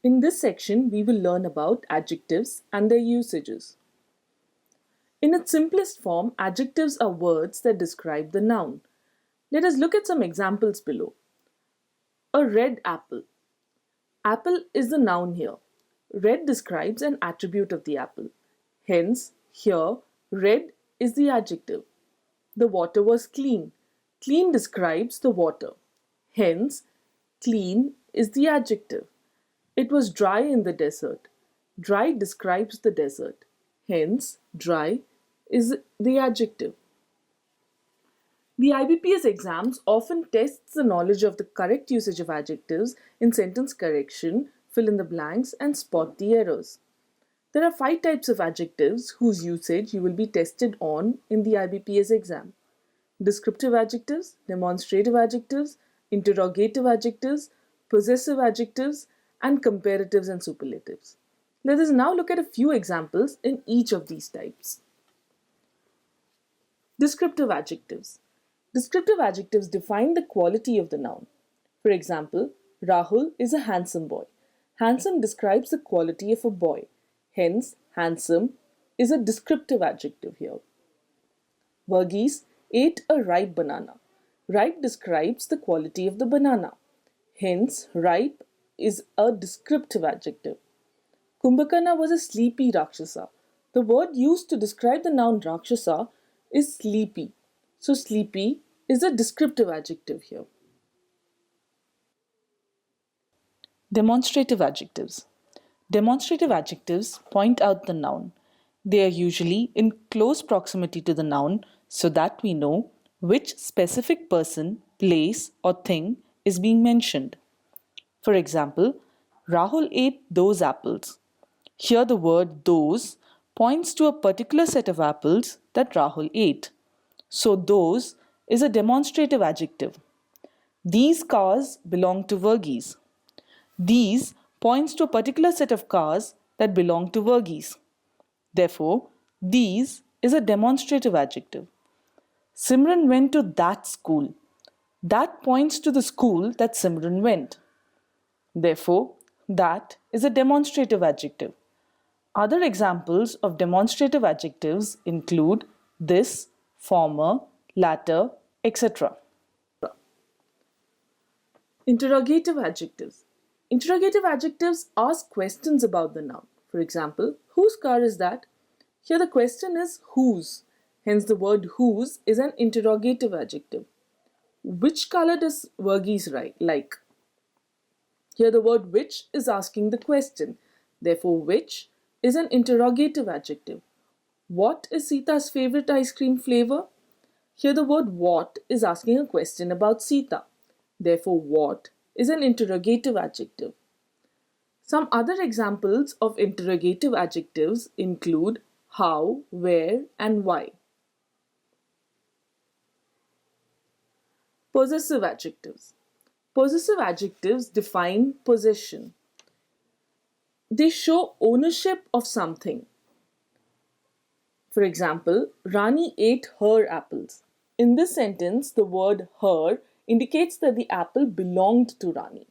In this section, we will learn about adjectives and their usages. In its simplest form, adjectives are words that describe the noun. Let us look at some examples below. A red apple. Apple is the noun here. Red describes an attribute of the apple. Hence, here, red is the adjective. The water was clean. Clean describes the water. Hence, clean is the adjective. It was dry in the desert. Dry describes the desert. Hence, dry is the adjective. The IBPS exams often tests the knowledge of the correct usage of adjectives in sentence correction, fill in the blanks, and spot the errors. There are 5 types of adjectives whose usage you will be tested on in the IBPS exam. Descriptive adjectives, demonstrative adjectives, interrogative adjectives, possessive adjectives, and comparatives and superlatives. Let us now look at a few examples in each of these types. Descriptive adjectives. Descriptive adjectives define the quality of the noun. For example, Rahul is a handsome boy. Handsome describes the quality of a boy. Hence, handsome is a descriptive adjective here. Verghese ate a ripe banana. Ripe describes the quality of the banana. Hence, ripe is a descriptive adjective. Kumbhakarna was a sleepy Rakshasa. The word used to describe the noun Rakshasa is sleepy. So, sleepy is a descriptive adjective here. Demonstrative adjectives. Demonstrative adjectives point out the noun. They are usually in close proximity to the noun so that we know which specific person, place, or thing is being mentioned. For example, Rahul ate those apples. Here the word those points to a particular set of apples that Rahul ate. So those is a demonstrative adjective. These cars belong to Verghese. These points to a particular set of cars that belong to Verghese. Therefore, these is a demonstrative adjective. Simran went to that school. That points to the school that Simran went. Therefore, that is a demonstrative adjective. Other examples of demonstrative adjectives include this, former, latter, etc. Interrogative adjectives. Interrogative adjectives ask questions about the noun. For example, whose car is that? Here the question is whose. Hence the word whose is an interrogative adjective. Which color does Verghese like? Here the word which is asking the question. Therefore, which is an interrogative adjective. What is Sita's favorite ice cream flavor? Here the word what is asking a question about Sita. Therefore, what is an interrogative adjective. Some other examples of interrogative adjectives include how, where, and why. Possessive adjectives. Possessive adjectives define possession. They show ownership of something. For example, Rani ate her apples. In this sentence, the word her indicates that the apple belonged to Rani.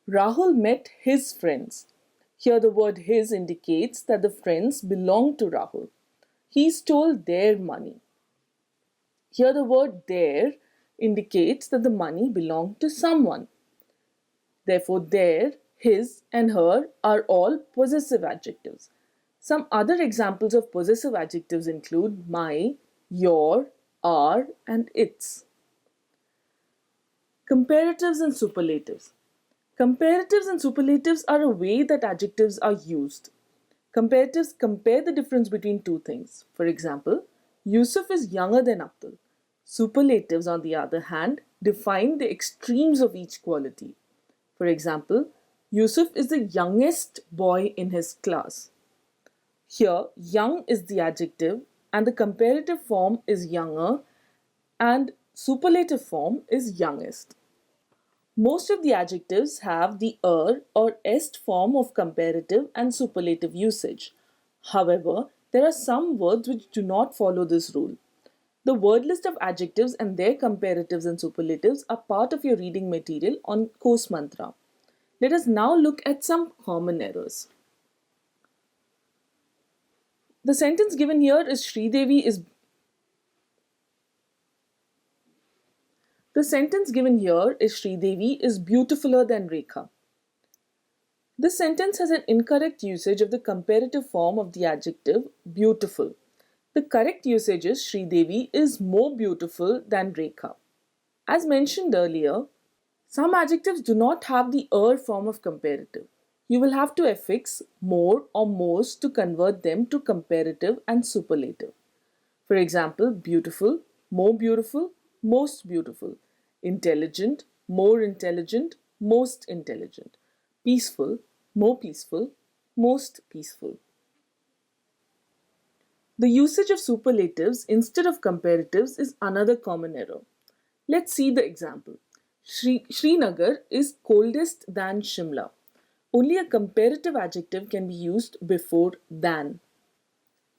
Rahul met his friends. Here the word his indicates that the friends belong to Rahul. He stole their money. Here the word their indicates that the money belonged to someone. Therefore, their, his, and her are all possessive adjectives. Some other examples of possessive adjectives include my, your, our, and its. Comparatives and superlatives. Comparatives and superlatives are a way that adjectives are used. Comparatives compare the difference between two things. For example, Yusuf is younger than Abdul. Superlatives, on the other hand, define the extremes of each quality. For example, Yusuf is the youngest boy in his class. Here, young is the adjective and the comparative form is younger and superlative form is youngest. Most of the adjectives have the or est form of comparative and superlative usage. However, there are some words which do not follow this rule. The word list of adjectives and their comparatives and superlatives are part of your reading material on Course Mantra. Let us now look at some common errors. The sentence given here is Sridevi is beautifuler than Rekha. This sentence has an incorrect usage of the comparative form of the adjective beautiful. The correct usage is Sridevi is more beautiful than Rekha. As mentioned earlier, some adjectives do not have the form of comparative. You will have to affix more or most to convert them to comparative and superlative. For example, beautiful, most beautiful, intelligent, more intelligent, most intelligent, peaceful, more peaceful, most peaceful. The usage of superlatives instead of comparatives is another common error. Let's see the example. Srinagar is coldest than Shimla. Only a comparative adjective can be used before than.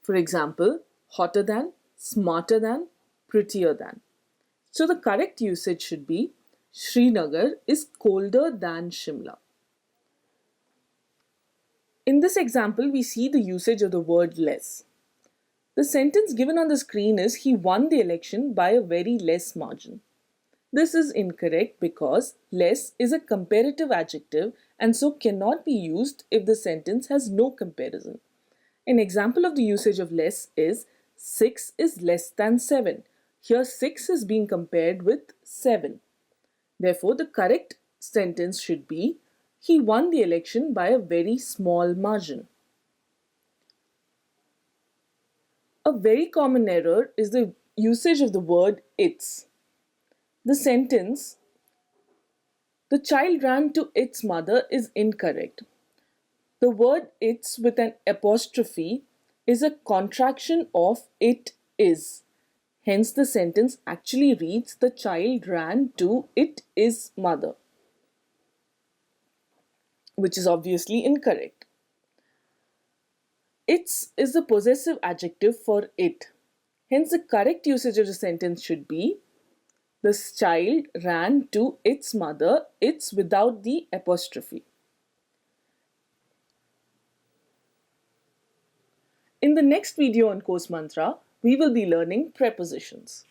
For example, hotter than, smarter than, prettier than. So the correct usage should be Srinagar is colder than Shimla. In this example, we see the usage of the word less. The sentence given on the screen is he won the election by a very less margin. This is incorrect because less is a comparative adjective and so cannot be used if the sentence has no comparison. An example of the usage of less is 6 is less than 7. Here 6 is being compared with 7. Therefore, the correct sentence should be he won the election by a very small margin. A very common error is the usage of the word its. The sentence, the child ran to its mother, is incorrect. The word its with an apostrophe is a contraction of it is. Hence, the sentence actually reads the child ran to it is mother, which is obviously incorrect. Its is the possessive adjective for it. Hence, the correct usage of the sentence should be this child ran to its mother, its without the apostrophe. In the next video on Course Mantra, we will be learning prepositions.